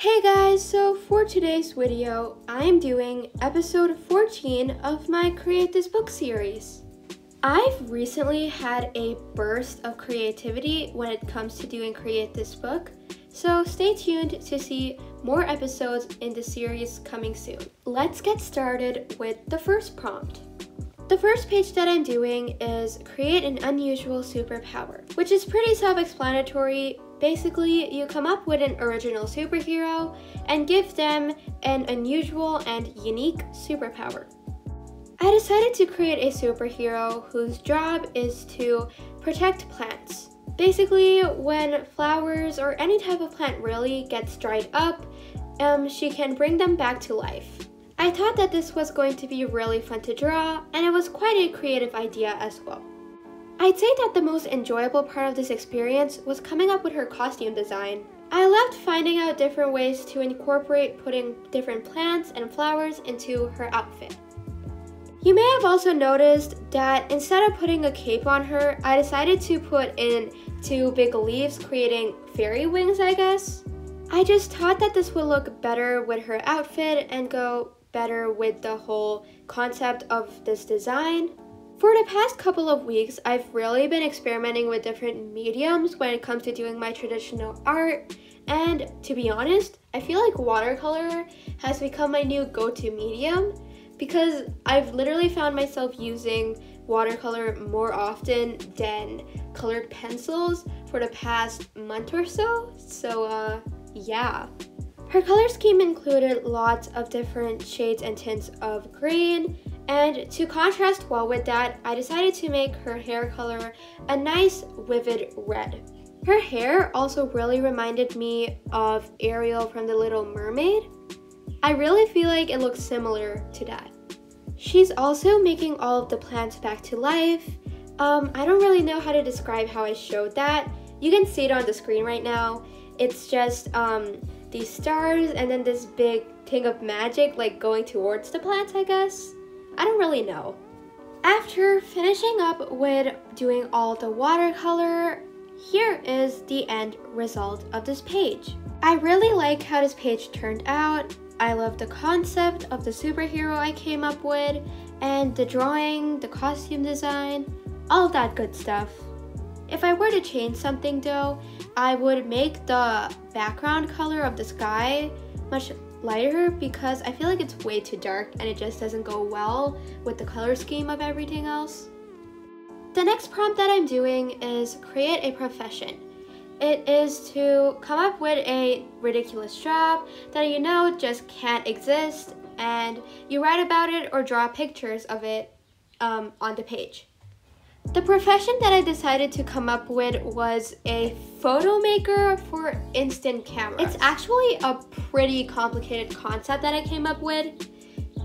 Hey guys, so for today's video, I am doing episode 14 of my Create This Book series. I've recently had a burst of creativity when it comes to doing Create This Book, so stay tuned to see more episodes in the series coming soon. Let's get started with the first prompt. The first page that I'm doing is create an unusual superpower, which is pretty self-explanatory. Basically, you come up with an original superhero and give them an unusual and unique superpower. I decided to create a superhero whose job is to protect plants. Basically, when flowers or any type of plant really gets dried up, she can bring them back to life. I thought that this was going to be really fun to draw, and it was quite a creative idea as well. I'd say that the most enjoyable part of this experience was coming up with her costume design. I loved finding out different ways to incorporate putting different plants and flowers into her outfit. You may have also noticed that instead of putting a cape on her, I decided to put in two big leaves, creating fairy wings, I guess. I just thought that this would look better with her outfit and go better with the whole concept of this design. For the past couple of weeks, I've really been experimenting with different mediums when it comes to doing my traditional art, and to be honest, I feel like watercolor has become my new go-to medium because I've literally found myself using watercolor more often than colored pencils for the past month or so, yeah. Her color scheme included lots of different shades and tints of green, and to contrast well with that, I decided to make her hair color a nice vivid red. Her hair also really reminded me of Ariel from The Little Mermaid. I really feel like it looks similar to that. She's also making all of the plants back to life. I don't really know how to describe how I showed that. You can see it on the screen right now. It's just these stars and then this big thing of magic like going towards the plants, I guess. I don't really know. After finishing up with doing all the watercolor, here is the end result of this page. I really like how this page turned out. I love the concept of the superhero I came up with, and the drawing, the costume design, all of that good stuff. If I were to change something though, I would make the background color of the sky much lighter because I feel like it's way too dark and it just doesn't go well with the color scheme of everything else. The next prompt that I'm doing is create a profession. It is to come up with a ridiculous job that you know just can't exist, and you write about it or draw pictures of it on the page. The profession that I decided to come up with was a photo maker for instant cameras. It's actually a pretty complicated concept that I came up with.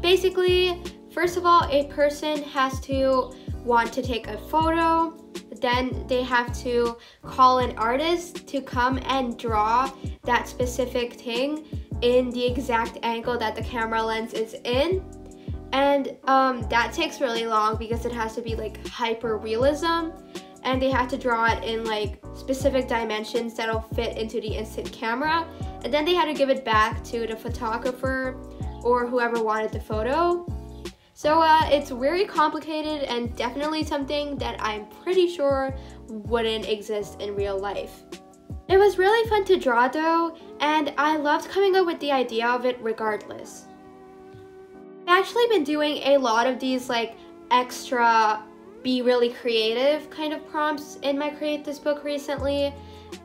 Basically, first of all, a person has to want to take a photo, then they have to call an artist to come and draw that specific thing in the exact angle that the camera lens is in. And that takes really long because it has to be like hyper realism, and they have to draw it in like specific dimensions that'll fit into the instant camera, and then they had to give it back to the photographer or whoever wanted the photo. So it's very complicated and definitely something that I'm pretty sure wouldn't exist in real life. It was really fun to draw though, and I loved coming up with the idea of it regardless. I've actually been doing a lot of these like extra be really creative kind of prompts in my Create This Book recently.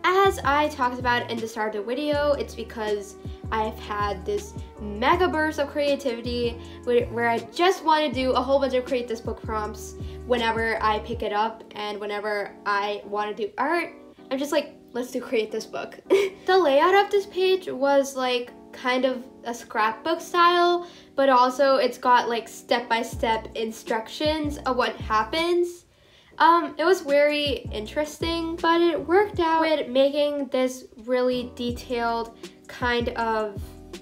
As I talked about in the start of the video, it's because I've had this mega burst of creativity where I just want to do a whole bunch of Create This Book prompts whenever I pick it up, and whenever I want to do art, I'm just like, let's do Create This Book. The layout of this page was like kind of a scrapbook style, but also it's got like step-by-step instructions of what happens. It was very interesting, but it worked out with making this really detailed kind of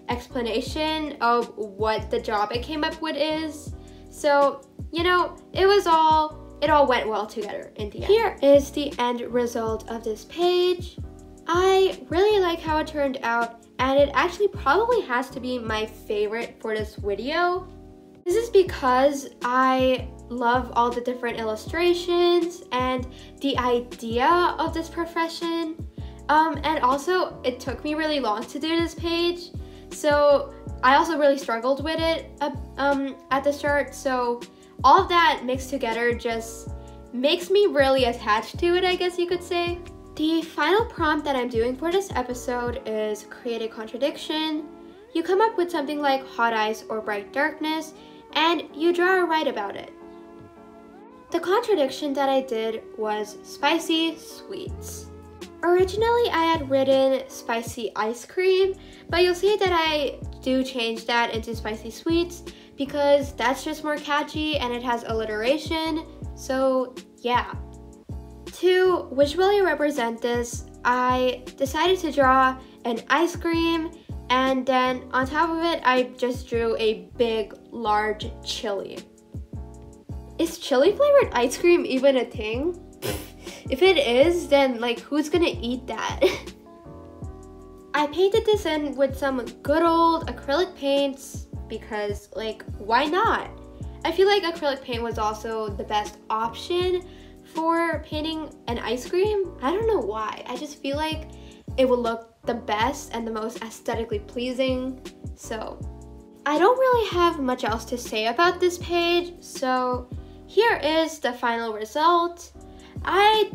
explanation of what the job I came up with is. So, you know, it all went well together in the end. Here is the end result of this page. I really like how it turned out, and it actually probably has to be my favorite for this video. This is because I love all the different illustrations and the idea of this profession. And also, it took me really long to do this page, so I also really struggled with it at the start. So all of that mixed together just makes me really attached to it, I guess you could say. The final prompt that I'm doing for this episode is create a contradiction. You come up with something like hot ice or bright darkness, and you draw a write about it. The contradiction that I did was spicy sweets. Originally, I had written spicy ice cream, but you'll see that I do change that into spicy sweets because that's just more catchy and it has alliteration, so yeah. To visually represent this, I decided to draw an ice cream, and then on top of it, I just drew a big, large chili. Is chili flavored ice cream even a thing? If it is, then like who's gonna eat that? I painted this in with some good old acrylic paints because like why not? I feel like acrylic paint was also the best option for painting an ice cream. I don't know why. I just feel like it would look the best and the most aesthetically pleasing. So I don't really have much else to say about this page. So here is the final result. I'm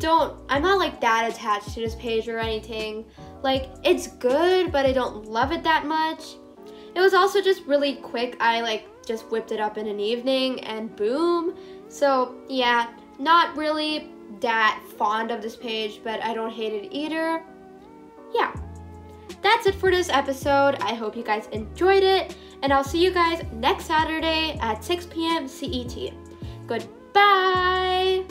not like that attached to this page or anything. Like, it's good, but I don't love it that much. It was also just really quick. I like just whipped it up in an evening and boom. So yeah, not really that fond of this page, but I don't hate it either. Yeah, that's it for this episode. I hope you guys enjoyed it, and I'll see you guys next Saturday at 6 p.m. CET. Goodbye!